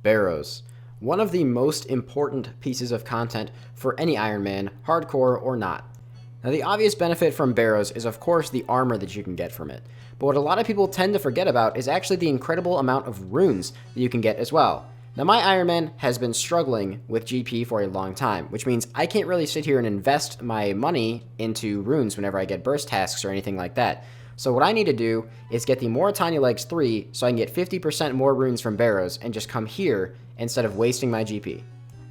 Barrows. One of the most important pieces of content for any Ironman, hardcore or not. Now the obvious benefit from Barrows is of course the armor that you can get from it, but what a lot of people tend to forget about is actually the incredible amount of runes that you can get as well. Now my Ironman has been struggling with GP for a long time, which means I can't really sit here and invest my money into runes whenever I get burst tasks or anything like that. So what I need to do is get the More Tiny Legs 3 so I can get 50% more runes from Barrows and just come here instead of wasting my GP.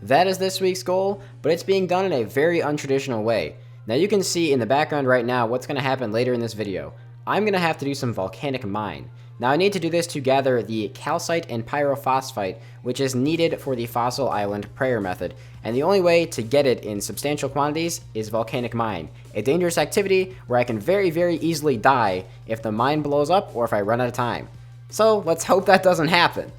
That is this week's goal, but it's being done in a very untraditional way. Now you can see in the background right now what's going to happen later in this video. I'm going to have to do some volcanic mine. Now I need to do this to gather the calcite and pyrophosphite, which is needed for the Fossil Island prayer method, and the only way to get it in substantial quantities is volcanic mine, a dangerous activity where I can very, very easily die if the mine blows up or if I run out of time. So let's hope that doesn't happen.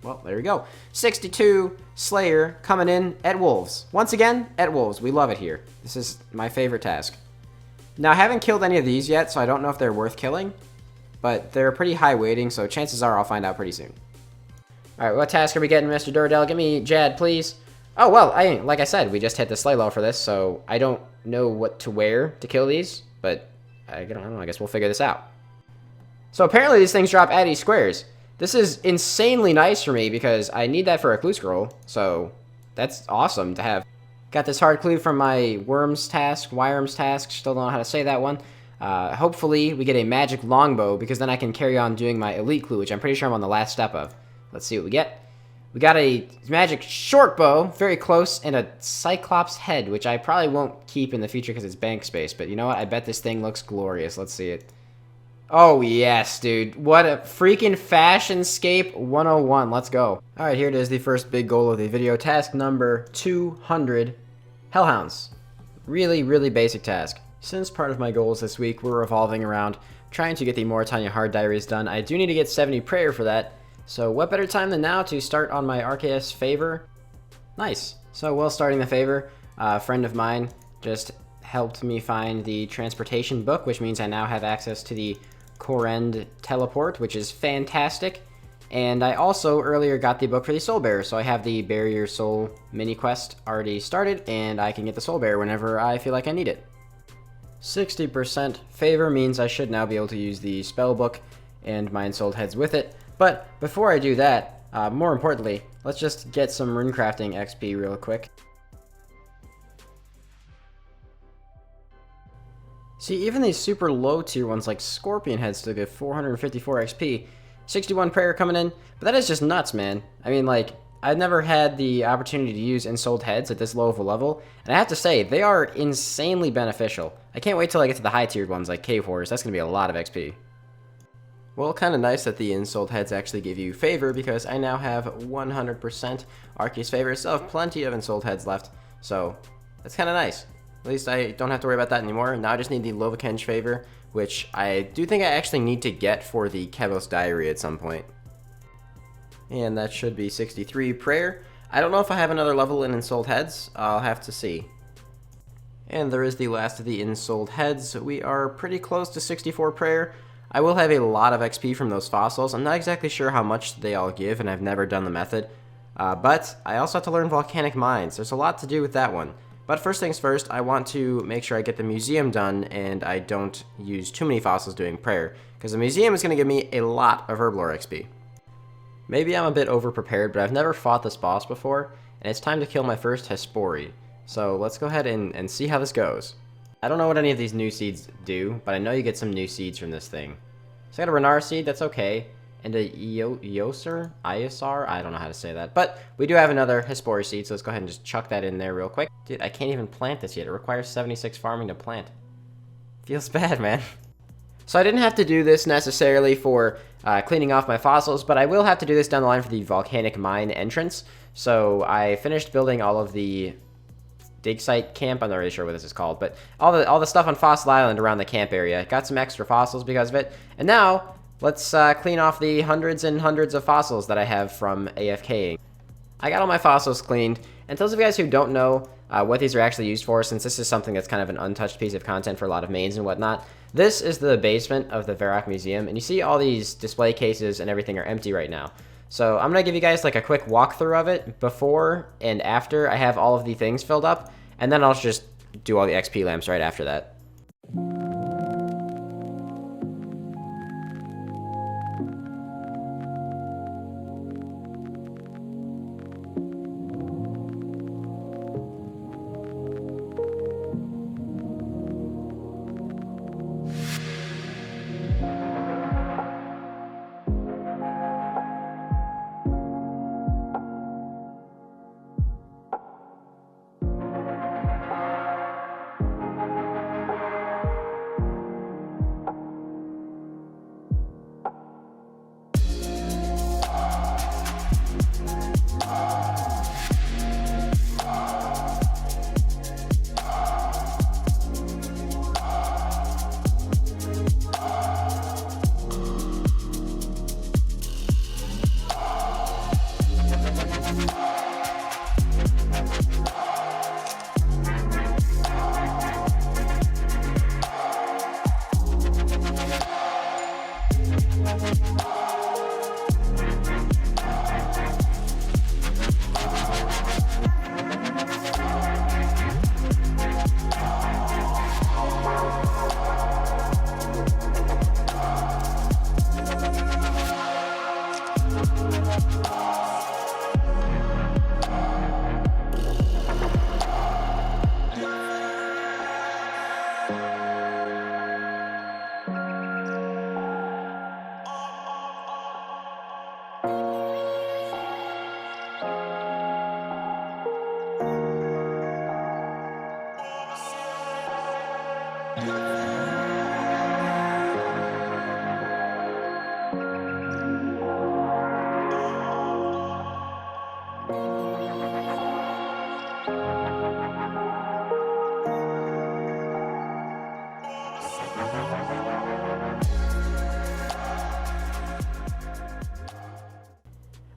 Well, there we go. 62 Slayer coming in at Wolves. Once again, at Wolves. We love it here. This is my favorite task. Now I haven't killed any of these yet, so I don't know if they're worth killing. But they're pretty high weighting, so chances are I'll find out pretty soon. Alright, what task are we getting, Mr. Durdell? Give me Jad, please. Oh, well, like I said, we just hit the sleigh low for this, so I don't know what to wear to kill these, but I don't know, I guess we'll figure this out. So apparently these things drop Addy squares. This is insanely nice for me because I need that for a clue scroll, so that's awesome to have. Got this hard clue from my Worms task, still don't know how to say that one. Hopefully we get a magic longbow because then I can carry on doing my elite clue, which I'm pretty sure I'm on the last step of. Let's see what we get. We got a magic short bow, very close, and a cyclops head, which I probably won't keep in the future because it's bank space, but you know what? I bet this thing looks glorious. Let's see it. Oh yes, dude. What a freaking Fashionscape 101. Let's go. Alright, here it is, the first big goal of the video. Task number 200. Hellhounds. Really, really basic task. Since part of my goals this week were revolving around trying to get the More Tiny Hard Diaries done, I do need to get 70 prayer for that. So what better time than now to start on my RKS favor? Nice. So while starting the favor, a friend of mine just helped me find the transportation book, which means I now have access to the Korend teleport, which is fantastic. And I also earlier got the book for the Soul Bearer, so I have the Barrier Soul mini quest already started, and I can get the Soul Bearer whenever I feel like I need it. 60% favor means I should now be able to use the spell book and mine sold heads with it. But before I do that, more importantly, let's just get some runecrafting XP real quick. See, even these super low tier ones like Scorpion Head still get 454 XP. 61 prayer coming in, but that is just nuts, man. I mean, like, I've never had the opportunity to use ensouled heads at this low of a level, and I have to say, they are insanely beneficial. I can't wait till I get to the high tiered ones like Cave Horrors. That's going to be a lot of XP. Well, kind of nice that the ensouled heads actually give you favor, because I now have 100% Arceus favor. I still have plenty of ensouled heads left, so that's kind of nice. At least I don't have to worry about that anymore. Now I just need the Lovakenge favor, which I do think I actually need to get for the Kevos Diary at some point. And that should be 63 prayer. I don't know if I have another level in ensouled heads. I'll have to see. And there is the last of the ensouled heads. We are pretty close to 64 prayer. I will have a lot of XP from those fossils. I'm not exactly sure how much they all give, and I've never done the method. But I also have to learn volcanic mines. There's a lot to do with that one. But first things first, I want to make sure I get the museum done and I don't use too many fossils doing prayer, because the museum is going to give me a lot of Herblore XP. Maybe I'm a bit over-prepared, but I've never fought this boss before, and it's time to kill my first Hespori. So let's go ahead and see how this goes. I don't know what any of these new seeds do, but I know you get some new seeds from this thing. So I got a Renar seed, that's okay. And a Iosar? I don't know how to say that. But we do have another Hespori seed, so let's go ahead and just chuck that in there real quick. Dude, I can't even plant this yet. It requires 76 farming to plant. Feels bad, man. So I didn't have to do this necessarily for cleaning off my fossils, but I will have to do this down the line for the volcanic mine entrance. So I finished building all of the dig site camp. I'm not really sure what this is called, but all the stuff on Fossil Island around the camp area. Got some extra fossils because of it. And now let's clean off the hundreds and hundreds of fossils that I have from AFKing. I got all my fossils cleaned, and those of you guys who don't know what these are actually used for, since this is something that's kind of an untouched piece of content for a lot of mains and whatnot, this is the basement of the Varrock Museum, and you see all these display cases and everything are empty right now. So I'm going to give you guys like a quick walkthrough of it before and after I have all of the things filled up, and then I'll just do all the XP lamps right after that.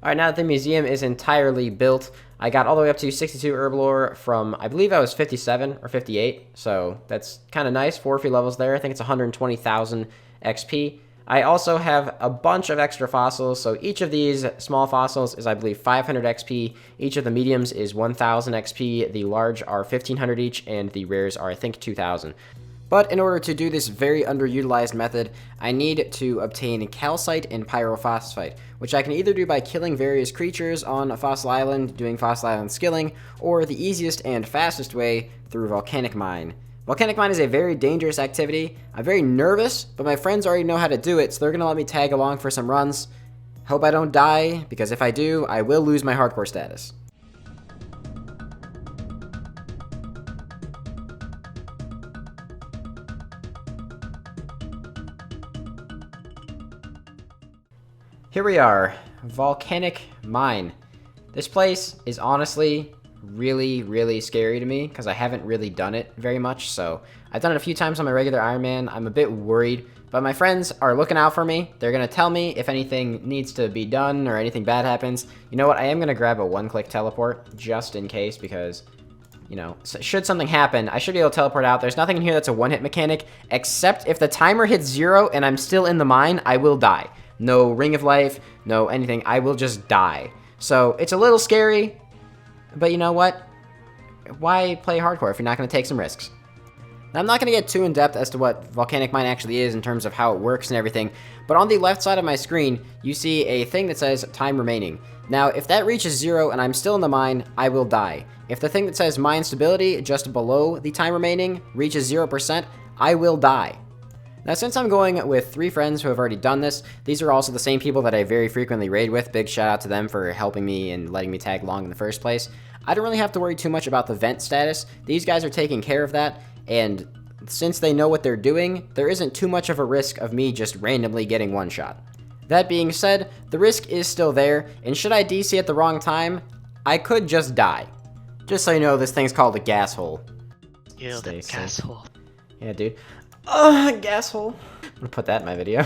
Alright, now that the museum is entirely built, I got all the way up to 62 herb lore from, I believe I was 57 or 58, so that's kind of nice. 4 free levels there. I think it's 120,000 XP. I also have a bunch of extra fossils, so each of these small fossils is, I believe, 500 XP. Each of the mediums is 1,000 XP. The large are 1,500 each, and the rares are, I think, 2,000. But in order to do this very underutilized method, I need to obtain calcite and pyrophosphite, which I can either do by killing various creatures on Fossil Island, doing Fossil Island skilling, or the easiest and fastest way, through volcanic mine. Volcanic mine is a very dangerous activity. I'm very nervous, but my friends already know how to do it, so they're going to let me tag along for some runs. Hope I don't die, because if I do, I will lose my hardcore status. Here we are, Volcanic Mine. This place is honestly really scary to me because I haven't really done it very much. So I've done it a few times on my regular Ironman. I'm a bit worried, but my friends are looking out for me. They're going to tell me if anything needs to be done or anything bad happens. You know what? I am going to grab a one-click teleport just in case because, you know, should something happen, I should be able to teleport out. There's nothing in here that's a one-hit mechanic, except if the timer hits 0 and I'm still in the mine, I will die. No ring of life, no anything. I will just die. So it's a little scary, but you know what? Why play hardcore if you're not going to take some risks? Now, I'm not going to get too in-depth as to what Volcanic Mine actually is in terms of how it works and everything, but on the left side of my screen, you see a thing that says time remaining. Now, if that reaches 0 and I'm still in the mine, I will die. If the thing that says mine stability just below the time remaining reaches 0%, I will die. Now, since I'm going with 3 friends who have already done this, these are also the same people that I very frequently raid with. Big shout out to them for helping me and letting me tag along in the first place. I don't really have to worry too much about the vent status. These guys are taking care of that, and since they know what they're doing, there isn't too much of a risk of me just randomly getting one shot. That being said, the risk is still there, and should I DC at the wrong time, I could just die. Just so you know, this thing's called a gas hole. Yeah, the gas hole. Yeah, dude. Gas hole. I'm gonna put that in my video.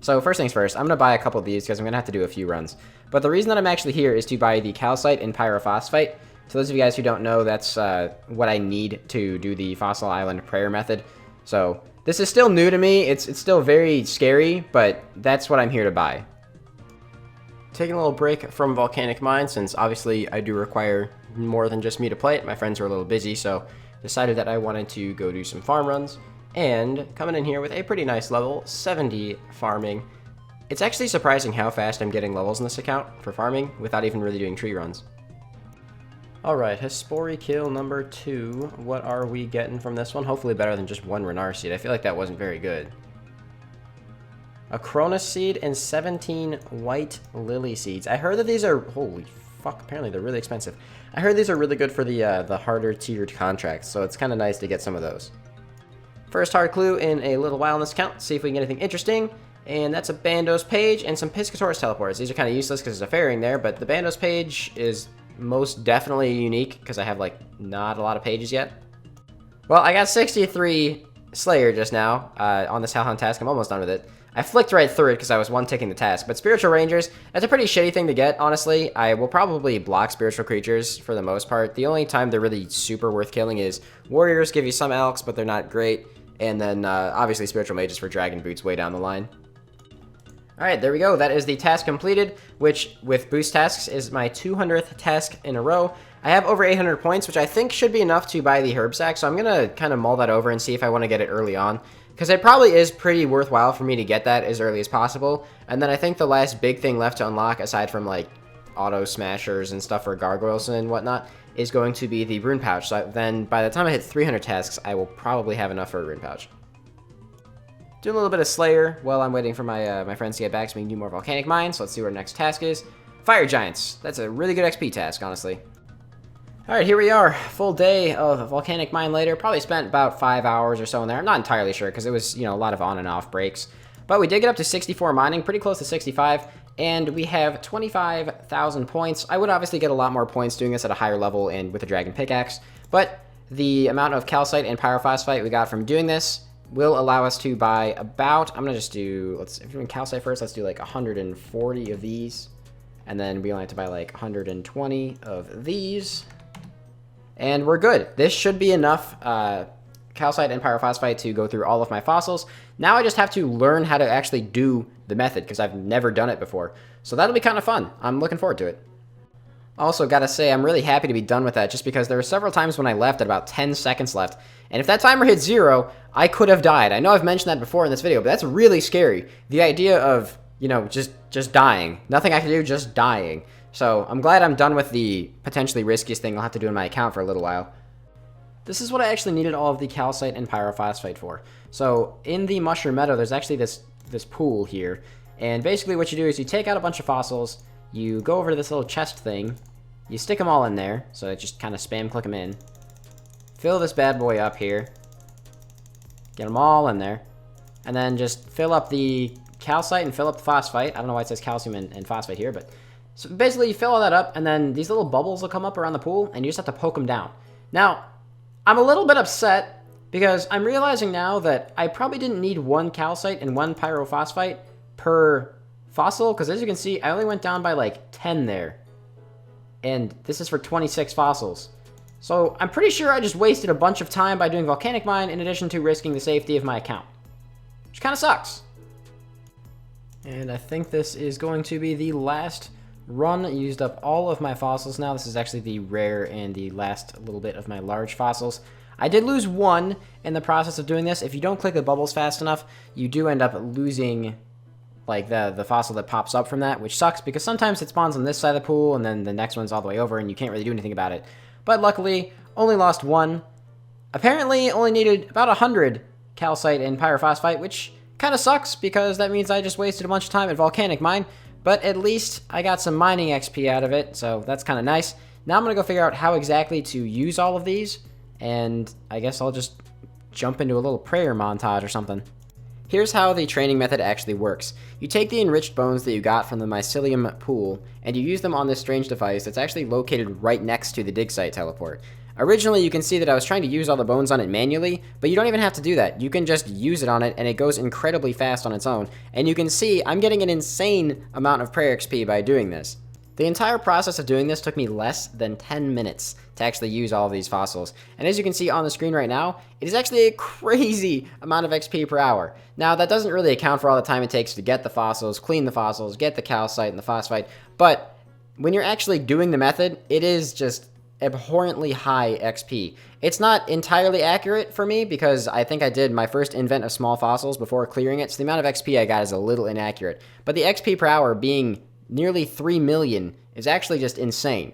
So first things first, I'm gonna buy a couple of these because I'm gonna have to do a few runs. But the reason that I'm actually here is to buy the calcite and pyrophosphite. So those of you guys who don't know, that's what I need to do the Fossil Island prayer method. So this is still new to me. It's still very scary, but that's what I'm here to buy. taking a little break from Volcanic Mine, since obviously I do require more than just me to play it. My friends are a little busy, so decided that I wanted to go do some farm runs, and coming in here with a pretty nice level 70 farming. It's actually surprising how fast I'm getting levels in this account for farming without even really doing tree runs. Alright, Hespori kill number 2. What are we getting from this one? Hopefully better than just one Renar seed. I feel like that wasn't very good. A Cronus seed and 17 white lily seeds. I heard that these are, holy fuck, apparently they're really expensive. I heard these are really good for the harder tiered contracts, so it's kind of nice to get some of those. First hard clue in a little while in this account. See if we can get anything interesting. And that's a Bandos page and some Piscator's teleports. These are kind of useless because there's a fairing there, but the Bandos page is most definitely unique because I have like not a lot of pages yet. Well, I got 63 Slayer just now on this Hellhunt task. I'm almost done with it. I flicked right through it because I was one-ticking the task. But Spiritual Rangers, that's a pretty shitty thing to get, honestly. I will probably block Spiritual Creatures for the most part. The only time they're really super worth killing is Warriors give you some Elks, but they're not great. And then, obviously, Spiritual Mages for Dragon Boots way down the line. Alright, there we go. That is the task completed, which, with boost tasks, is my 200th task in a row. I have over 800 points, which I think should be enough to buy the herb sack, so I'm going to kind of mull that over and see if I want to get it early on. Because it probably is pretty worthwhile for me to get that as early as possible. And then I think the last big thing left to unlock, aside from like auto smashers and stuff for gargoyles and whatnot, is going to be the rune pouch. So then by the time I hit 300 tasks, I will probably have enough for a rune pouch. Doing a little bit of Slayer while I'm waiting for my friends to get back so we can do more Volcanic Mine. So let's see what our next task is. Fire Giants. That's a really good XP task, honestly. Alright, here we are. Full day of Volcanic Mine later. Probably spent about 5 hours or so in there. I'm not entirely sure because it was, you know, a lot of on and off breaks. But we did get up to 64 mining, pretty close to 65. And we have 25,000 points. I would obviously get a lot more points doing this at a higher level and with a Dragon Pickaxe. But the amount of calcite and pyrophosphite we got from doing this will allow us to buy about, I'm going to just do, if we're doing calcite first, let's do like 140 of these. And then we only have to buy like 120 of these. And we're good. This should be enough calcite and pyrophosphite to go through all of my fossils. Now I just have to learn how to actually do the method because I've never done it before. So that'll be kind of fun. I'm looking forward to it. Also, gotta say, I'm really happy to be done with that just because there were several times when I left at about 10 seconds left. And if that timer hit 0, I could have died. I know I've mentioned that before in this video, but that's really scary. The idea of, you know, just dying. Nothing I can do, just dying. So I'm glad I'm done with the potentially riskiest thing I'll have to do in my account for a little while. This is what I actually needed all of the calcite and pyrophosphite for. So in the Mushroom Meadow, there's actually this pool here. And basically what you do is you take out a bunch of fossils, you go over to this little chest thing, you stick them all in there, so I just kind of spam click them in. Fill this bad boy up here. Get them all in there. And then just fill up the calcite and fill up the phosphite. I don't know why it says calcium and phosphate here, but... So basically you fill all that up, and then these little bubbles will come up around the pool, and you just have to poke them down. Now, I'm a little bit upset, because I'm realizing now that I probably didn't need 1 calcite and 1 pyrophosphite per fossil, because as you can see, I only went down by like 10 there. And this is for 26 fossils. So I'm pretty sure I just wasted a bunch of time by doing Volcanic Mine in addition to risking the safety of my account. Which kind of sucks. And I think this is going to be the last run. Used up all of my fossils now. This is actually the rare and the last little bit of my large fossils. I did lose 1 in the process of doing this. If you don't click the bubbles fast enough, you do end up losing like the fossil that pops up from that, which sucks because sometimes it spawns on this side of the pool and then the next one's all the way over and you can't really do anything about it. But luckily, only lost 1. Apparently, only needed about 100 calcite and pyrophosphite, which kind of sucks because that means I just wasted a bunch of time at Volcanic Mine. But at least I got some mining XP out of it, so that's kind of nice. Now I'm going to go figure out how exactly to use all of these, and I guess I'll just jump into a little prayer montage or something. Here's how the training method actually works. You take the enriched bones that you got from the mycelium pool, and you use them on this strange device that's actually located right next to the dig site teleport. Originally, you can see that I was trying to use all the bones on it manually, but you don't even have to do that. You can just use it on it, and it goes incredibly fast on its own. And you can see I'm getting an insane amount of prayer XP by doing this. The entire process of doing this took me less than 10 minutes to actually use all of these fossils. And as you can see on the screen right now, it is actually a crazy amount of XP per hour. Now, that doesn't really account for all the time it takes to get the fossils, clean the fossils, get the calcite and the phosphite, but when you're actually doing the method, it is just abhorrently high XP. It's not entirely accurate for me because I think I did my first invent of small fossils before clearing it, so the amount of XP I got is a little inaccurate. But the XP per hour being nearly 3 million is actually just insane.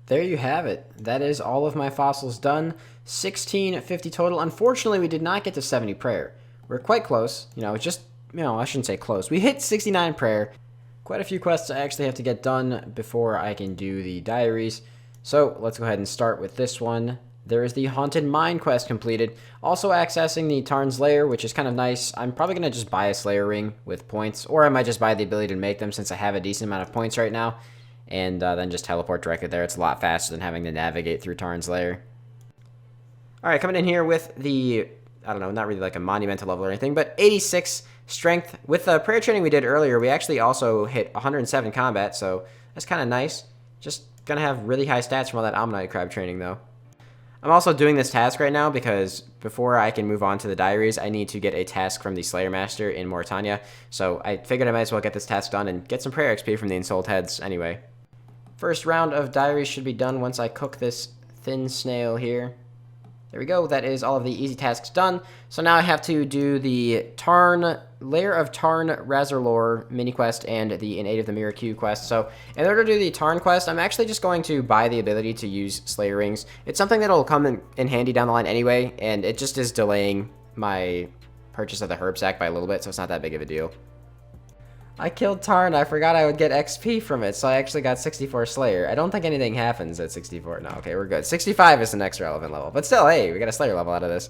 There you have it. That is all of my fossils done. 1650 total. Unfortunately, we did not get to 70 prayer. We're quite close. I shouldn't say close. We hit 69 prayer. Quite a few quests I actually have to get done before I can do the diaries. So let's go ahead and start with this one. There is the Haunted Mine quest completed. Also accessing the Tarn's Lair, which is kind of nice. I'm probably going to just buy a Slayer ring with points, or I might just buy the ability to make them since I have a decent amount of points right now, and then just teleport directly there. It's a lot faster than having to navigate through Tarn's Lair. Alright, coming in here with the, I don't know, not really like a monumental level or anything, but 86 strength. With the prayer training we did earlier, we actually also hit 107 combat, so that's kind of nice. Just gonna have really high stats from all that Ammonite crab training, though. I'm also doing this task right now because before I can move on to the diaries, I need to get a task from the Slayer Master in Mauritania. So I figured I might as well get this task done and get some prayer XP from the Ensouled Heads anyway. First round of diaries should be done once I cook this thin snail here. There we go. That is all of the easy tasks done. So now I have to do the Lair of Tarn Razorlore mini quest and the In Aid of the Mirror Q quest. So in order to do the Tarn quest, I'm actually just going to buy the ability to use Slayer rings. It's something that'll come in handy down the line anyway, and it just is delaying my purchase of the herb sack by a little bit, so it's not that big of a deal. I killed Tarn. I forgot I would get XP from it, so I actually got 64 Slayer. I don't think anything happens at 64. No, okay, we're good. 65 is the next relevant level. But still, hey, we got a Slayer level out of this.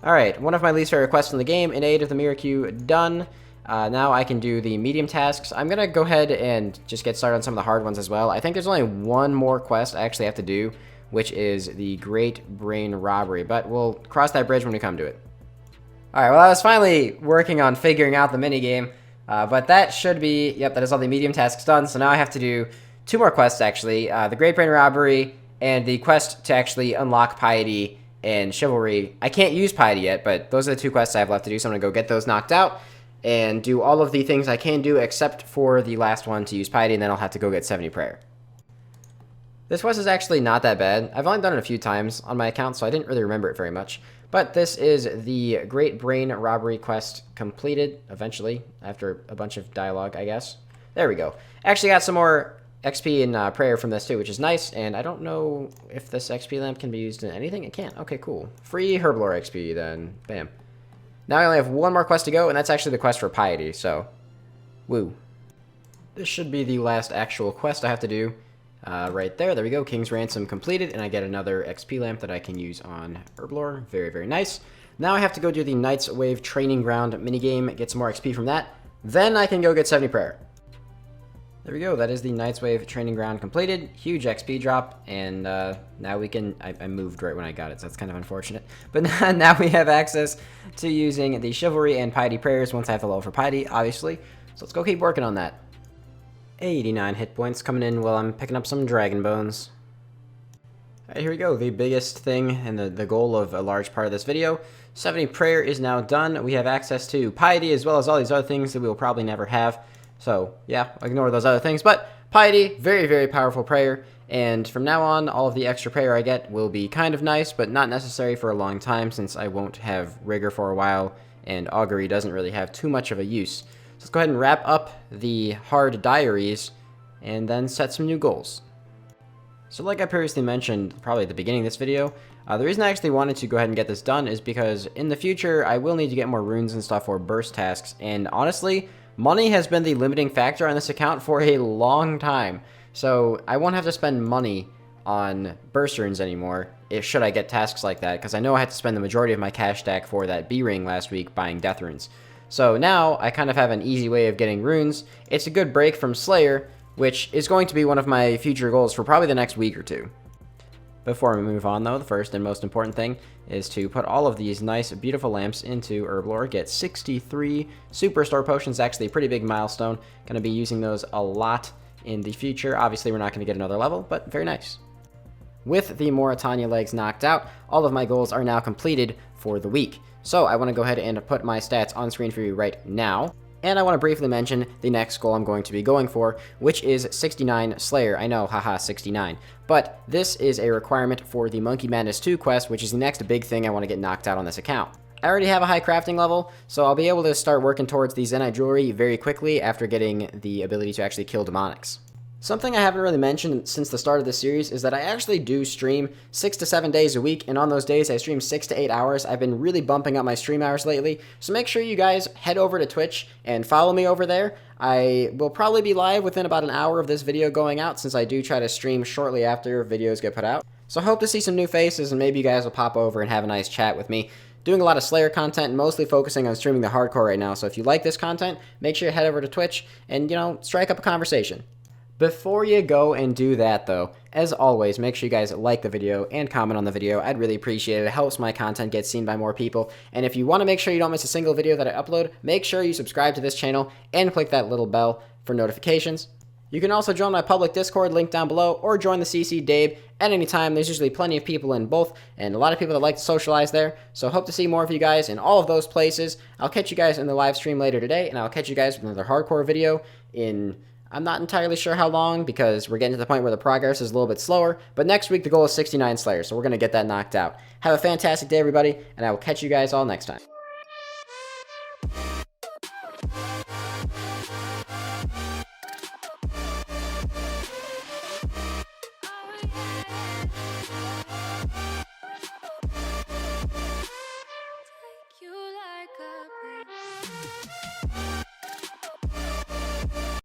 Alright, one of my least favorite quests in the game, In Aid of the Mirror Q, done. Now I can do the medium tasks. I'm going to go ahead and just get started on some of the hard ones as well. I think there's only one more quest I actually have to do, which is the Great Brain Robbery. But we'll cross that bridge when we come to it. Alright, well, I was finally working on figuring out the minigame. But that should be, yep, that is all the medium tasks done. So now I have to do two more quests, actually. The Great Brain Robbery and the quest to actually unlock Piety and Chivalry. I can't use Piety yet, but those are the two quests I have left to do. So I'm going to go get those knocked out and do all of the things I can do except for the last one to use Piety, and then I'll have to go get 70 prayer. This quest is actually not that bad. I've only done it a few times on my account, so I didn't really remember it very much. But this is the Great Brain Robbery quest completed, eventually, after a bunch of dialogue, I guess. There we go. Actually got some more XP and prayer from this too, which is nice, and I don't know if this XP lamp can be used in anything. It can't. Okay, cool. Free Herblore XP, then. Bam. Now I only have one more quest to go, and that's actually the quest for Piety, so woo. This should be the last actual quest I have to do. Right there we go, King's Ransom completed, and I get another XP lamp that I can use on Herblore. Very, very nice. Now I have to go do the Knight's Wave Training Ground minigame, get some more XP from that. Then I can go get 70 prayer. There we go, that is the Knight's Wave Training Ground completed. Huge XP drop, and now we can, I moved right when I got it, so that's kind of unfortunate. But now we have access to using the Chivalry and Piety prayers once I have the level for Piety, obviously. So let's go keep working on that. 89 hit points coming in while I'm picking up some dragon bones. Alright, here we go. The biggest thing and the goal of a large part of this video. 70 prayer is now done. We have access to Piety as well as all these other things that we will probably never have. So, yeah, ignore those other things. But Piety, very, very powerful prayer. And from now on, all of the extra prayer I get will be kind of nice, but not necessary for a long time since I won't have Rigor for a while, and Augury doesn't really have too much of a use. Let's go ahead and wrap up the hard diaries and then set some new goals. So like I previously mentioned, probably at the beginning of this video, the reason I actually wanted to go ahead and get this done is because in the future, I will need to get more runes and stuff for burst tasks, and honestly, money has been the limiting factor on this account for a long time. So I won't have to spend money on burst runes anymore should I get tasks like that, because I know I had to spend the majority of my cash stack for that B-ring last week buying death runes. So now I kind of have an easy way of getting runes. It's a good break from Slayer, which is going to be one of my future goals for probably the next week or two. Before we move on though, the first and most important thing is to put all of these nice, beautiful lamps into Herblore, get 63 Superstore potions, actually a pretty big milestone. Going to be using those a lot in the future. Obviously we're not going to get another level, but very nice. With the Mauritania legs knocked out, all of my goals are now completed for the week. So I want to go ahead and put my stats on screen for you right now. And I want to briefly mention the next goal I'm going to be going for, which is 69 Slayer. I know, haha, 69. But this is a requirement for the Monkey Madness 2 quest, which is the next big thing I want to get knocked out on this account. I already have a high crafting level, so I'll be able to start working towards the Zenyte jewelry very quickly after getting the ability to actually kill demonics. Something I haven't really mentioned since the start of this series is that I actually do stream 6 to 7 days a week, and on those days I stream 6 to 8 hours. I've been really bumping up my stream hours lately, so make sure you guys head over to Twitch and follow me over there. I will probably be live within about an hour of this video going out, since I do try to stream shortly after videos get put out. So I hope to see some new faces, and maybe you guys will pop over and have a nice chat with me. Doing a lot of Slayer content and mostly focusing on streaming the hardcore right now, so if you like this content, make sure you head over to Twitch and, strike up a conversation. Before you go and do that, though, as always, make sure you guys like the video and comment on the video. I'd really appreciate it. It helps my content get seen by more people. And if you want to make sure you don't miss a single video that I upload, make sure you subscribe to this channel and click that little bell for notifications. You can also join my public Discord, link down below, or join the CC Dabe at any time. There's usually plenty of people in both, and a lot of people that like to socialize there. So hope to see more of you guys in all of those places. I'll catch you guys in the live stream later today, and I'll catch you guys with another hardcore video in... I'm not entirely sure how long, because we're getting to the point where the progress is a little bit slower, but next week the goal is 69 Slayer, so we're going to get that knocked out. Have a fantastic day, everybody, and I will catch you guys all next time. Take you like a